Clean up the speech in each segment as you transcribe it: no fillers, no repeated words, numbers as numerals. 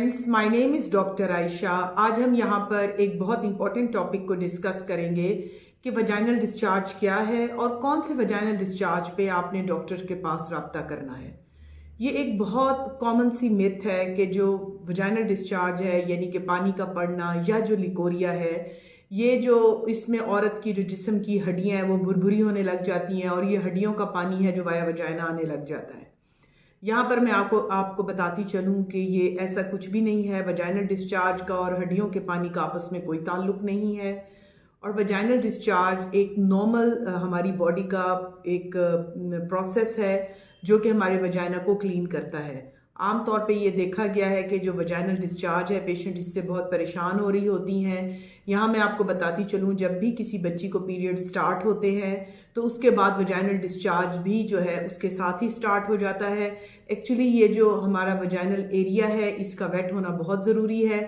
Friends, my name is doctor Ayesha. आज हम यहाँ पर एक बहुत इंपॉर्टेंट टॉपिक को डिस्कस करेंगे कि वजाइनल डिस्चार्ज क्या है और कौन से वजाइनल डिस्चार्ज पे आपने डॉक्टर के पास रब्ता करना है। ये एक बहुत कॉमन सी मिथ है कि जो वजाइनल डिस्चार्ज है यानी कि पानी का पड़ना या जो लिकोरिया है, ये जो इसमें औरत की जो जिस्म की हड्डियाँ हैं वो भुरभुरी होने लग जाती हैं और ये हड्डियों का पानी है जो वाया वजाइना आने लग जाता है। यहाँ पर मैं आपको बताती चलूँ कि ये ऐसा कुछ भी नहीं है। वजाइनल डिस्चार्ज का और हड्डियों के पानी का आपस में कोई ताल्लुक नहीं है। और वजाइनल डिस्चार्ज एक नॉर्मल हमारी बॉडी का एक प्रोसेस है जो कि हमारे वजाइना को क्लीन करता है। आमतौर पे ये देखा गया है कि जो वजाइनल डिस्चार्ज है, पेशेंट इससे बहुत परेशान हो रही होती हैं। यहाँ मैं आपको बताती चलूँ, जब भी किसी बच्ची को पीरियड स्टार्ट होते हैं तो उसके बाद वजाइनल डिस्चार्ज भी जो है उसके साथ ही स्टार्ट हो जाता है। एक्चुअली ये जो हमारा वजाइनल एरिया है इसका वेट होना बहुत ज़रूरी है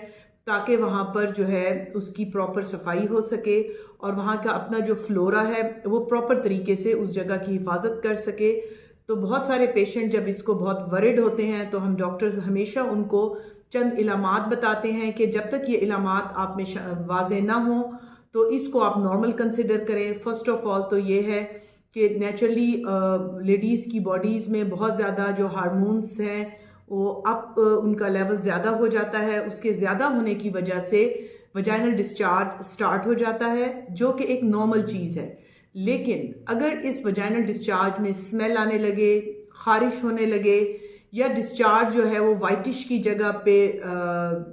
ताकि वहाँ पर जो है उसकी प्रॉपर सफाई हो सके और वहाँ का अपना जो फ्लोरा है वो प्रॉपर तरीके से उस जगह की हिफाजत कर सके। तो बहुत सारे पेशेंट जब इसको बहुत वरिड होते हैं तो हम डॉक्टर्स हमेशा उनको चंद इलामात बताते हैं कि जब तक ये इलामात आप में वाज़े ना हो तो इसको आप नॉर्मल कंसिडर करें। फर्स्ट ऑफ ऑल तो ये है कि नेचुरली लेडीज़ की बॉडीज़ में बहुत ज़्यादा जो हार्मोन्स हैं वो उनका लेवल ज़्यादा हो जाता है। उसके ज़्यादा होने की वजह से वजाइनल डिस्चार्ज स्टार्ट हो जाता है जो कि एक नॉर्मल चीज़ है। लेकिन अगर इस वजाइनल डिस्चार्ज में स्मेल आने लगे, खारिश होने लगे या डिस्चार्ज जो है वो वाइटिश की जगह पे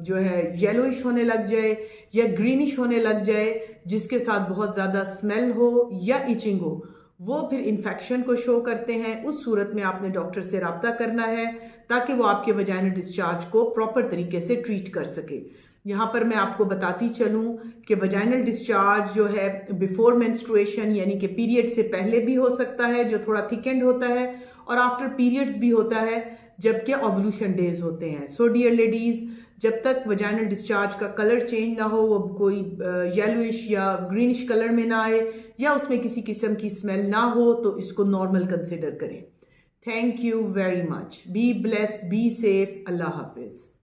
जो है येलोइश होने लग जाए या ग्रीनिश होने लग जाए जिसके साथ बहुत ज़्यादा स्मेल हो या इचिंग हो, वो फिर इन्फेक्शन को शो करते हैं। उस सूरत में आपने डॉक्टर से रब्ता करना है ताकि वो आपके वजाइनल डिस्चार्ज को प्रॉपर तरीके से ट्रीट कर सके। यहाँ पर मैं आपको बताती चलूँ कि वजाइनल डिस्चार्ज जो है बिफोर मेंस्ट्रुएशन यानी कि पीरियड से पहले भी हो सकता है जो थोड़ा थिकेंड होता है, और आफ्टर पीरियड्स भी होता है जबकि ओव्यूलेशन डेज होते हैं। सो डियर लेडीज़, जब तक वजाइनल डिस्चार्ज का कलर चेंज ना हो, वो कोई येलोइश या ग्रीनिश कलर में ना आए या उसमें किसी किस्म की स्मेल ना हो तो इसको नॉर्मल कंसिडर करें। Thank you very much. Be blessed, be safe. अल्लाह हाफिज़।